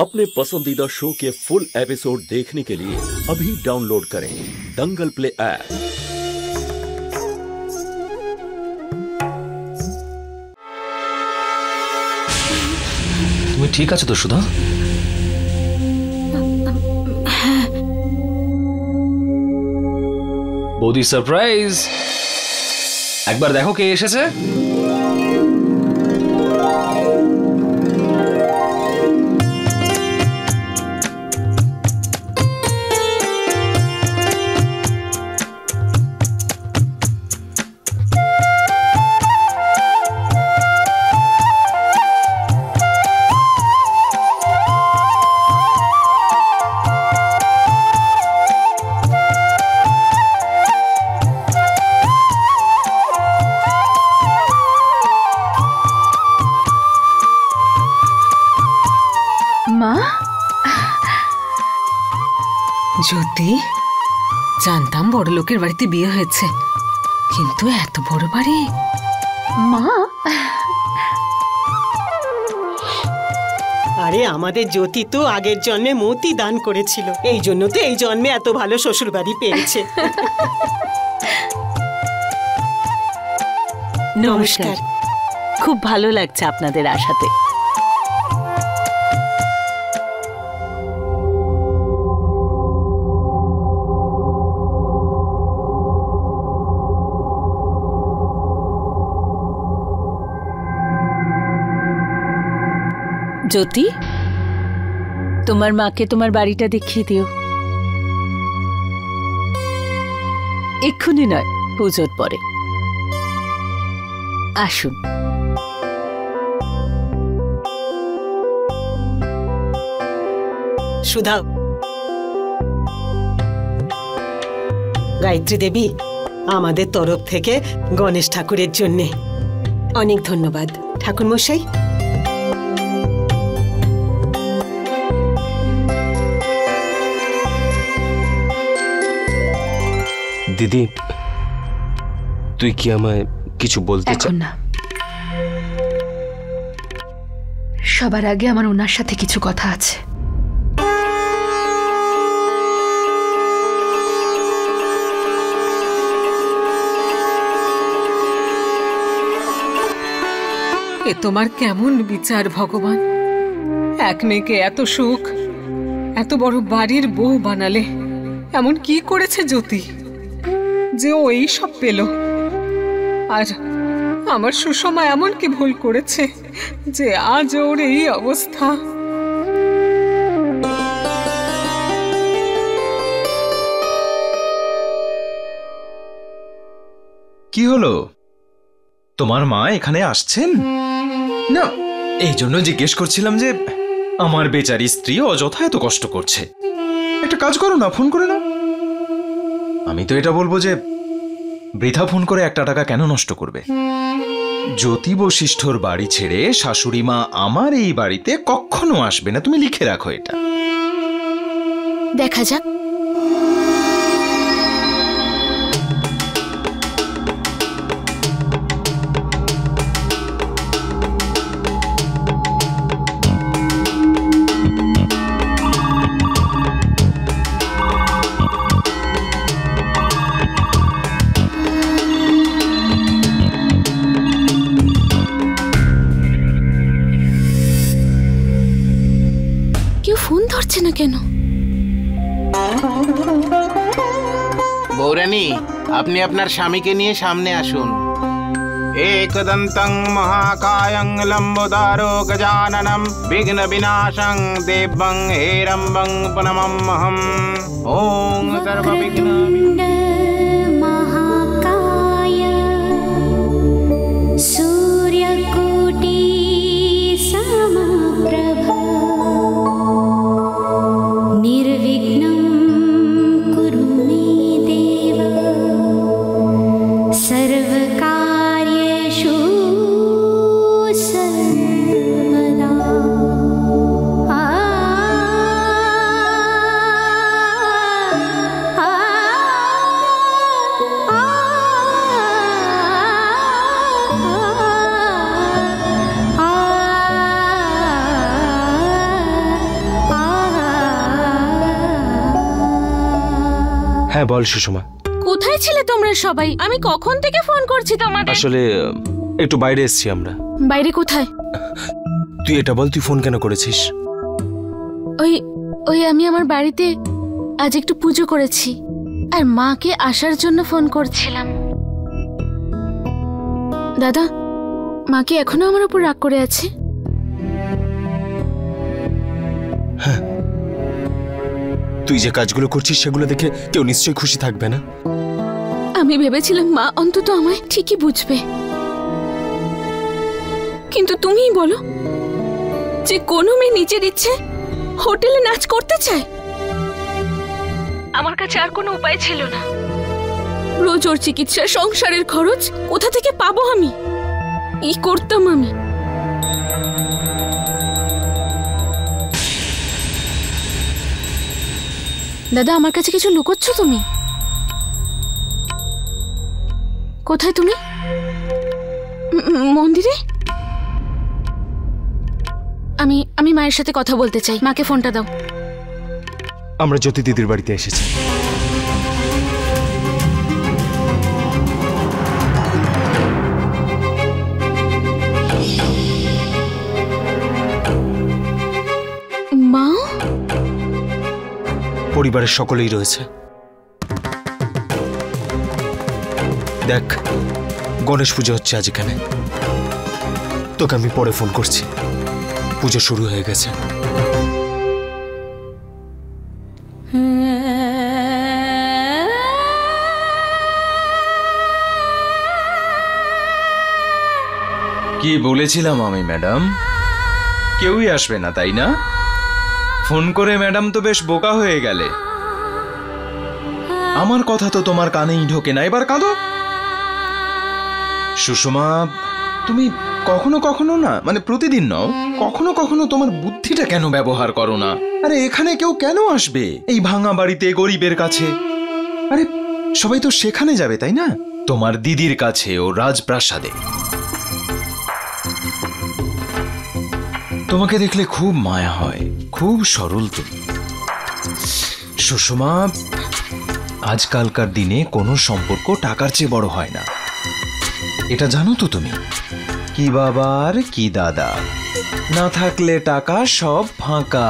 अपने पसंदीदा शो के फुल एपिसोड देखने के लिए अभी डाउनलोड करें दंगल प्ले ऐप। তুমি ঠিক আছো তো সুধা? বৌদি সারপ্রাইজ, একবার দেখো কে এসেছে। জ্যোতি, জানতাম বড় লোকের বাড়িতে বিয়ে হয়েছে, কিন্তু এত বড় বাড়ি। মা, আরে আমাদের জ্যোতি তো আগের জন্মে মতি দান করেছিল, এই জন্য তো এই জন্মে এত ভালো শ্বশুর বাড়ি পেয়েছে। নমস্কার, খুব ভালো লাগছে আপনাদের আসাতে। জ্যোতি, তোমার মাকে তোমার বাড়িটা দেখিয়ে দিও। এক্ষুনি নয়, পুজোর পরে আসুন। সুধা, গায়ত্রী দেবী, আমাদের তরফ থেকে গণেশ ঠাকুরের জন্যে অনেক ধন্যবাদ। ঠাকুর মশাই, দিদি, তুই কি আমায় কিছু বলতে চাস? না, সবার আগে আমার ওনার সাথে কিছু কথা আছে। এ তোমার কেমন বিচার ভগবান? এক মেয়েকে এত সুখ, এত বড় বাড়ির বউ বানালে, এমন কি করেছে জ্যোতি যে ও এই সব পেল? আর আমার সুষমা এমন কি ভুল করেছে যে আজ ওর এই অবস্থা? কি হলো, তোমার মা এখানে আসছেন না? এই জন্য জিজ্ঞেস করছিলাম যে আমার বেচারি স্ত্রী অযথা এত কষ্ট করছে। একটা কাজ করো না, ফোন করে নাও। আমি তো এটা বলবো যে বৃথা ফোন করে একটা টাকা কেন নষ্ট করবে। জ্যোতি বশিষ্ঠর বাড়ি ছেড়ে শাশুড়ি মা আমার এই বাড়িতে কখনো আসবে না, তুমি লিখে রাখো এটা। দেখা যাক। ফোন ধরছে না কেন? বৌরানী, আপনি আপনার স্বামীকে নিয়ে সামনে আসুন। एकदन्तं महाकायं लम्बोदारो गजाननं विघ्न विनाशं देवं हेरम्बं प्रणमाम्यहम्। ओम सर्वविघ्न महाकाय सूर्यकोटि समप्रभ निर्विघ्नं कुरु मे देव सर्वकार्येषु सर्वदा। হ্যাঁ বল সুষমা। কোথায় ছিলে তোমরা সবাই? আমি কখন থেকে ফোন করছি তোমাদের। আসলে একটু বাইরে এসেছি আমরা। বাইরে কোথায়? তুই এটা বল, তুই ফোন কেন করেছিস? ওই আমি আমার বাড়িতে আজ একটু পুজো করেছি আর মাকে আসার জন্য ফোন করছিলাম। দাদা, মা কি এখনো আমার উপর রাগ করে আছে? হ্যাঁ, তুই যে কাজগুলো করছিস সেগুলো দেখে কেউ নিশ্চয়ই খুশি থাকবে না। আমি ভেবেছিলাম মা অন্তত আমায় ঠিকই বুঝবে, কিন্তু তুমিই বলো যে কোনো মেয়ে নিজের ইচ্ছে হোটেলে নাচ করতে চায়। আমার কাছে আর কোনো উপায় ছিল না। রোজ ওর চিকিৎসা, সংসারের খরচ কোথা থেকে পাবো আমি? কি করতাম আমি? দাদা, আমার কাছে কিছু লুকোচ্ছ তুমি? কোথায় তুমি? মন্দিরে? আমি মায়ের সাথে কথা বলতে চাই। মাকে ফোনটা দাও। আমরা জ্যোতি দিদির বাড়িতে এসেছি। মা? পরিবারের সকলেই রয়েছে। দেখ, গণেশ পুজো হচ্ছে আজ এখানে। তোকে আমি পরে ফোন করছি। পুজো শুরু হয়ে গেছে। কি বলেছিলাম আমি ম্যাডাম? কেউই আসবে না, তাই না? ফোন করে ম্যাডাম তো বেশ বোকা হয়ে গেলে। আমার কথা তো তোমার কানেই ঢোকে না। এবার কাঁদো। সুষমা, তুমি কখনো কখনো না, মানে প্রতিদিন নও, কখনো কখনো তোমার বুদ্ধিটা কেন ব্যবহার করো না? আরে এখানে কেউ কেন আসবে এই ভাঙা বাড়িতে, গরিবের কাছে? আরে সবাই তো সেখানে যাবে, তাই না? তোমার দিদির কাছে ও রাজপ্রাসাদে। তোমাকে দেখলে খুব মায়া হয়, খুব সরল তুমি। সুষমা, আজকালকার দিনে কোনো সম্পর্ক টাকার চেয়ে বড় হয় না, এটা জানো তো তুমি? কি বাবার কি দাদা, না থাকলে টাকা সব ফাঁকা।